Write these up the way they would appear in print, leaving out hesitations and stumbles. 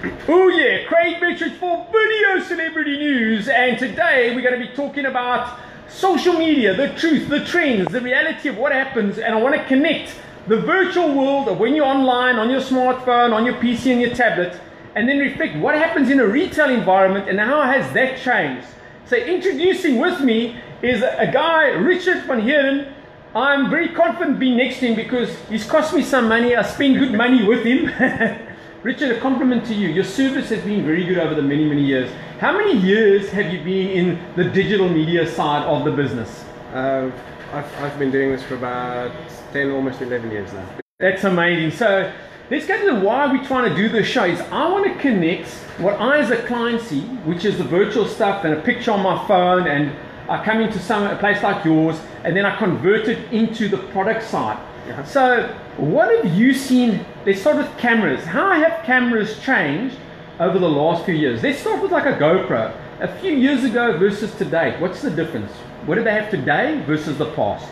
Oh yeah, Craig Metrowich for Video Celebrity News, and today we're going to be talking about social media, the truth, the trends, the reality of what happens, and I want to connect the virtual world of when you're online, on your smartphone, on your PC and your tablet, and then reflect what happens in a retail environment and how has that changed. So introducing with me is a guy, Richard van Heeren. I'm very confident being next to him because he's cost me some money. I spend good money with him. Richard, a compliment to you. Your service has been very good over the many years. How many years have you been in the digital media side of the business? I've been doing this for about 10, almost 11 years now. That's amazing. So let's get to why we're trying to do this show. Is I want to connect what I as a client see, which is the virtual stuff and a picture on my phone, and I come into a place like yours, and then I convert it into the product side. So what have you seen? Let's start with cameras. How have cameras changed over the last few years? Let's start with like a GoPro. A few years ago versus today, what's the difference? What do they have today versus the past?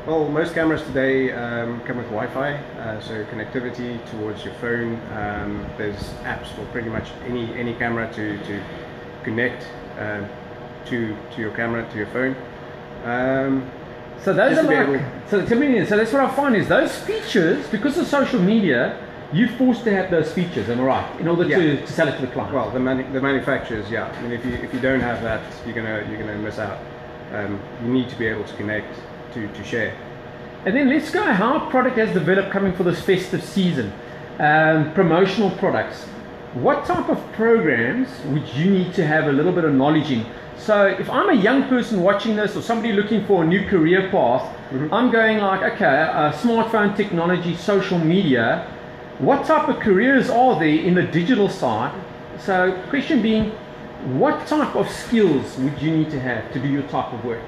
Well, most cameras today come with Wi-Fi, so connectivity towards your phone. There's apps for pretty much any camera to connect to your camera, to your phone. So those are like, so that's what I find is those features, because of social media, you're forced to have those features, am I right? In order to sell it to the client. Well, the manufacturers, yeah. I mean, if you don't have that, you're gonna miss out. You need to be able to connect to share. And then let's go how product has developed coming for this festive season. Promotional products. What type of programs would you need to have a little bit of knowledge in? So if I'm a young person watching this or somebody looking for a new career path, I'm going like, okay, smartphone technology, social media, what type of careers are there in the digital side? So question being, what type of skills would you need to have to do your type of work?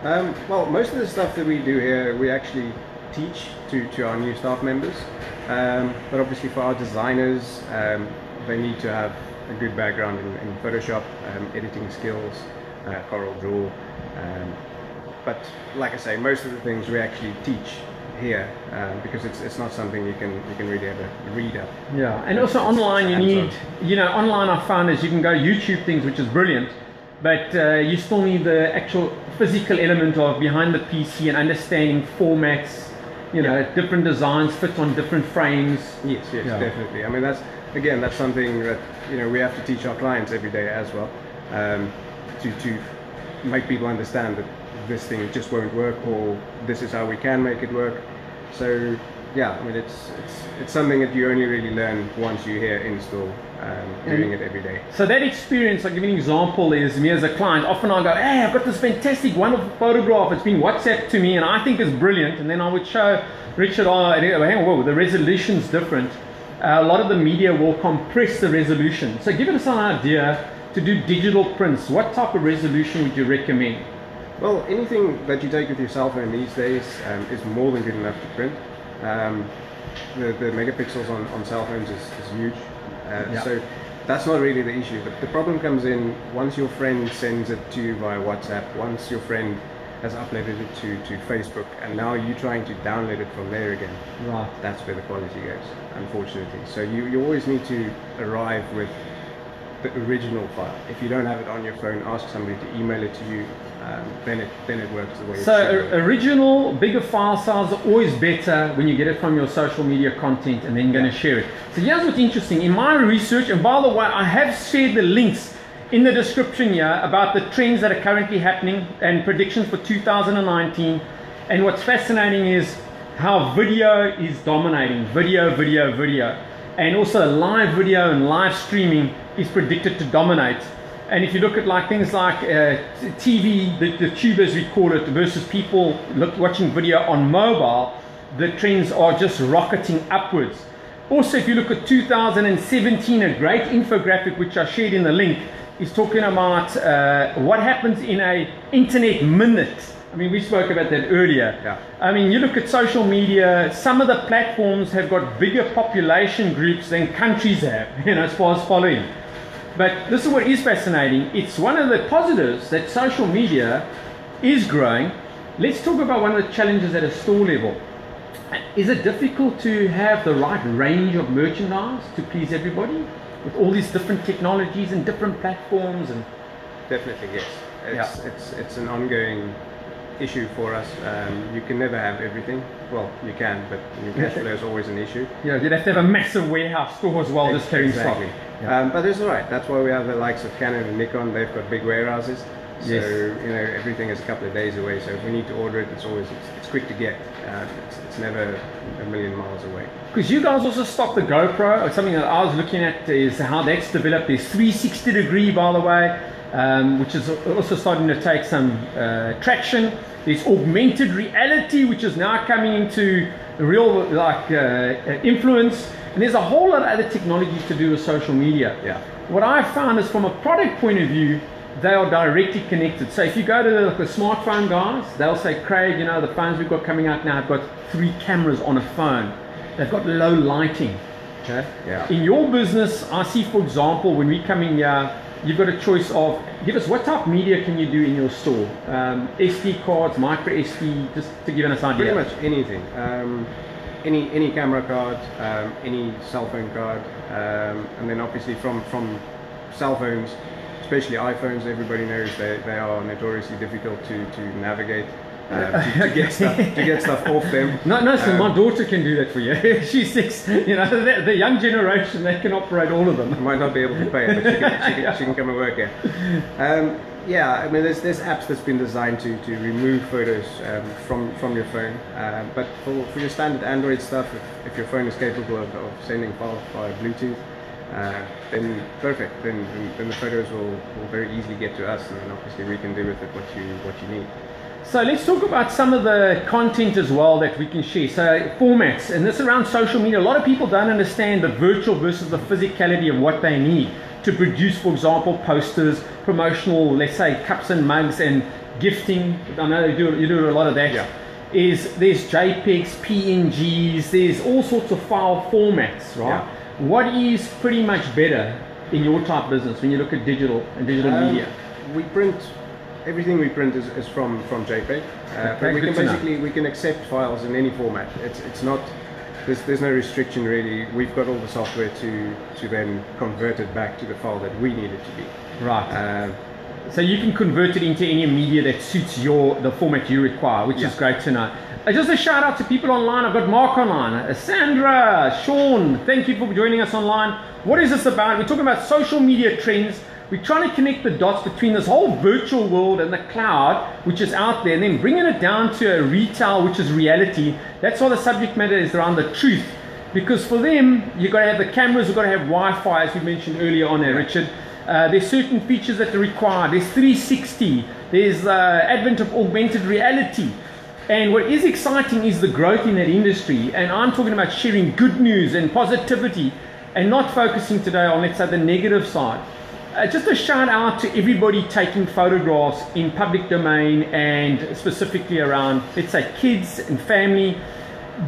Well, most of the stuff that we do here, we actually teach to our new staff members. But obviously for our designers, they need to have a good background in Photoshop, editing skills, Corel Draw. But like I say, most of the things we actually teach here because it's not something you can really ever read up. Yeah, and also online you need, online I found is you can go YouTube things, which is brilliant, but you still need the actual physical element of behind the PC and understanding formats, different designs fit on different frames. Yes, definitely. I mean, that's something that we have to teach our clients every day as well, to make people understand that this thing just won't work, or this is how we can make it work. So yeah, I mean, it's something that you only really learn once you're here in store, doing it every day. So that experience, I'll give you an example, is me as a client. Often I'll go, hey, I've got this fantastic wonderful photograph, it's been WhatsApped to me and I think it's brilliant, and then I would show Richard, whoa, the resolution's different. A lot of the media will compress the resolution. So give us an idea to do digital prints. What type of resolution would you recommend? Well, anything that you take with your cell phone these days is more than good enough to print. The megapixels on cell phones is huge. So that's not really the issue. The problem comes in once your friend sends it to you via WhatsApp, once your friend has uploaded it to Facebook, and now you're trying to download it from there again. Right. That's where the quality goes, unfortunately. So you always need to arrive with the original file. If you don't have it on your phone, ask somebody to email it to you. Then it works the way it should. So original, bigger file size are always better when you get it from your social media content and then you're going to share it. So here's what's interesting. In my research, and by the way, I have shared the links in the description here about the trends that are currently happening and predictions for 2019. And what's fascinating is how video is dominating. Video. And also live video and live streaming is predicted to dominate. And if you look at like things like TV, the tubers we call it, versus people watching video on mobile, the trends are just rocketing upwards. Also, if you look at 2017, a great infographic which I shared in the link is talking about what happens in a internet minute. I mean, we spoke about that earlier. Yeah. I mean, you look at social media, some of the platforms have got bigger population groups than countries have, as far as following. But this is what is fascinating. It's one of the positives that social media is growing. Let's talk about one of the challenges at a store level. Is it difficult to have the right range of merchandise to please everybody with all these different technologies and different platforms? And definitely, yes. It's an ongoing issue for us. You can never have everything. Well, you can, but your cash flow is always an issue. Yeah, you'd have to have a massive warehouse store as well, just carrying stock. Yeah. But it's all right. That's why we have the likes of Canon and Nikon. They've got big warehouses. So everything is a couple of days away. So if we need to order it, it's quick to get. It's never a million miles away. Because you guys also stock the GoPro. Or something that I was looking at is how that's developed. There's 360 degree, by the way, which is also starting to take some traction. There's augmented reality, which is now coming into real influence. And there's a whole lot of other technology to do with social media. Yeah. What I found is, from a product point of view, they are directly connected. So if you go to the smartphone guys, they'll say, Craig, the phones we've got coming out now have got 3 cameras on a phone. They've got low lighting. Okay? Yeah. In your business, I see, for example, when we come in here, you've got a choice of, give us what type of media can you do in your store? SD cards, micro SD, just to give us an idea. Pretty much anything. Any camera card, any cell phone card, and then obviously from cell phones, especially iPhones, everybody knows they are notoriously difficult to navigate, to get stuff off them. No, so my daughter can do that for you. She's 6. The young generation, they can operate all of them. I might not be able to pay it, but she can come and work here. Yeah, I mean, there's apps that's been designed to remove photos from your phone. But for your standard Android stuff, if your phone is capable of sending files via Bluetooth, then perfect. Then the photos will very easily get to us, and then obviously we can do with it what you need. So let's talk about some of the content as well that we can share. So formats, and this around social media. A lot of people don't understand the virtual versus the physicality of what they need to produce, for example, posters, promotional, let's say, cups and mugs and gifting. I know you do a lot of that. Yeah. There's JPEGs, PNGs, there's all sorts of file formats, right? Yeah. What is pretty much better in your type business when you look at digital and digital media? Everything we print is from JPEG, but we can accept files in any format. It's not, there's no restriction really. We've got all the software to then convert it back to the file that we need it to be. Right. So you can convert it into any media that suits the format you require, which is great to know. Just a shout out to people online. I've got Mark online, Sandra, Sean, thank you for joining us online. What is this about? We're talking about social media trends. We're trying to connect the dots between this whole virtual world and the cloud, which is out there, and then bringing it down to a retail, which is reality. That's why the subject matter is around the truth. Because for them, you've got to have the cameras, you've got to have Wi-Fi, as we mentioned earlier on there, Richard. There's certain features that are required. There's 360. There's advent of augmented reality. And what is exciting is the growth in that industry. And I'm talking about sharing good news and positivity and not focusing today on, let's say, the negative side. Just a shout out to everybody taking photographs in public domain and specifically around, let's say, kids and family.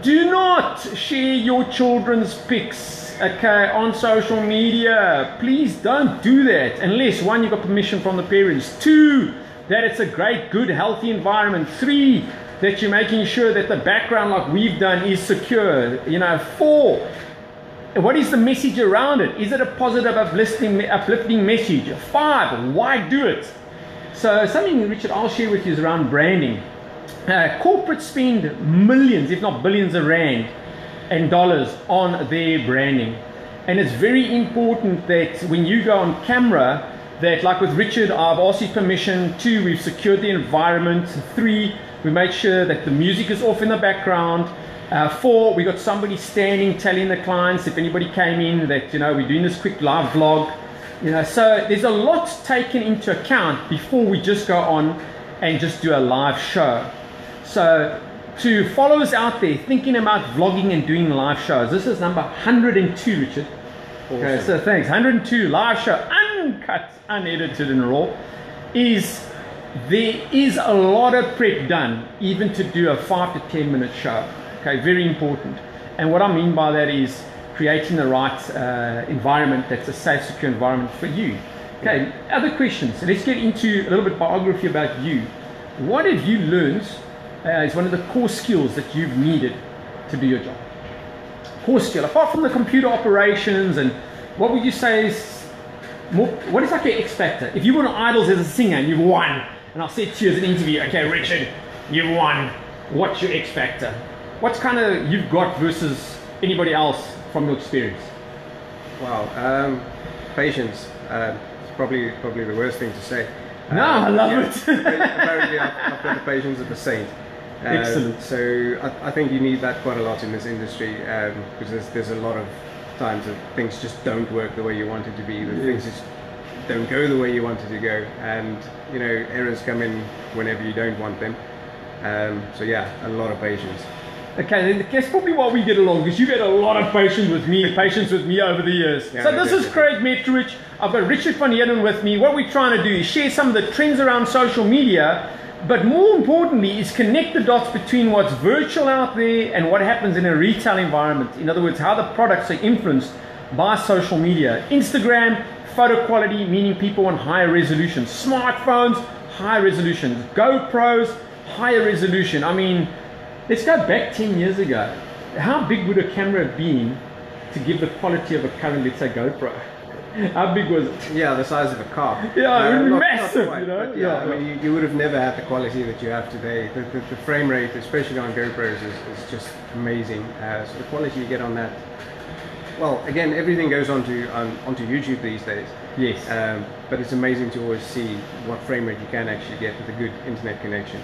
Do not share your children's pics, okay, on social media. Please don't do that unless, 1, you got permission from the parents. 2, that it's a great, good, healthy environment. 3, that you're making sure that the background, like we've done, is secure. 4, what is the message around it? Is it a positive, uplifting message? 5, why do it? So something, Richard, I'll share with you is around branding. Corporates spend millions, if not billions of rand and dollars on their branding. And it's very important that when you go on camera, that like with Richard, I've asked his permission. 2, we've secured the environment. 3, we made sure that the music is off in the background. 4, we got somebody standing telling the clients if anybody came in that, we're doing this quick live vlog. So there's a lot taken into account before we just go on and just do a live show. So to followers out there thinking about vlogging and doing live shows, this is number 102, Richard. Awesome. Okay, so thanks. 102 live show, uncut, unedited and raw. There is a lot of prep done even to do a 5 to 10 minute show. Okay, very important. And what I mean by that is creating the right environment that's a safe, secure environment for you. Okay, other questions. Let's get into a little bit biography about you. What have you learned is one of the core skills that you've needed to do your job? Core skill, apart from the computer operations, and what would you say is more, what is like your X factor? If you were on Idols as a singer and you've won, and I said to you as an interview, okay, Richard, you've won, what's your X factor? What's kind of you've got versus anybody else from your experience? Wow, patience. It's probably the worst thing to say. No, I love it. Apparently, I've got the patience of a saint. Excellent. So I think you need that quite a lot in this industry, because there's a lot of times that things just don't work the way you want it to be. That things just don't go the way you want it to go, and you know, errors come in whenever you don't want them. So yeah, a lot of patience. Okay, then that's probably why we get along, because you've had a lot of patience with me over the years. Yeah, so this is Craig Metrowich. I've got Richard van Heerden with me. What we're trying to do is share some of the trends around social media, but more importantly is connect the dots between what's virtual out there and what happens in a retail environment. In other words, how the products are influenced by social media. Instagram, photo quality, meaning people want higher resolution. Smartphones, high resolution. GoPros, higher resolution. I mean, let's go back 10 years ago. How big would a camera have been to give the quality of a current, let's say, GoPro? How big was it? Yeah, the size of a car. Yeah, it would be not massive, quite, you know? but yeah, I mean, you would have never had the quality that you have today. The frame rate, especially on GoPros, is just amazing. So the quality you get on that. Well, again, everything goes onto YouTube these days. Yes. But it's amazing to always see what frame rate you can actually get with a good internet connection.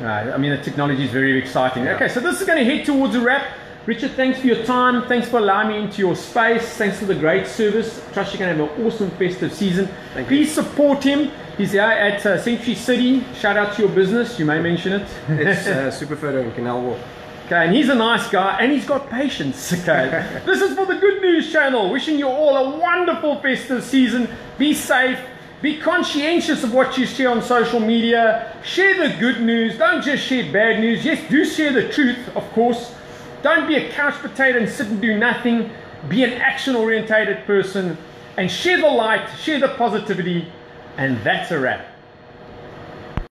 I mean, the technology is very exciting. Yeah. Okay, so this is going to head towards a wrap. Richard, thanks for your time. Thanks for allowing me into your space. Thanks for the great service. I trust you're going to have an awesome festive season. Please support him. He's here at Century City. Shout out to your business. You may mention it. It's Super Photo in Canal Walk. Okay, and he's a nice guy and he's got patience. Okay, this is for the Good News Channel. Wishing you all a wonderful festive season. Be safe. Be conscientious of what you share on social media. Share the good news. Don't just share bad news. Yes, do share the truth, of course. Don't be a couch potato and sit and do nothing. Be an action-orientated person and share the light, share the positivity, and that's a wrap.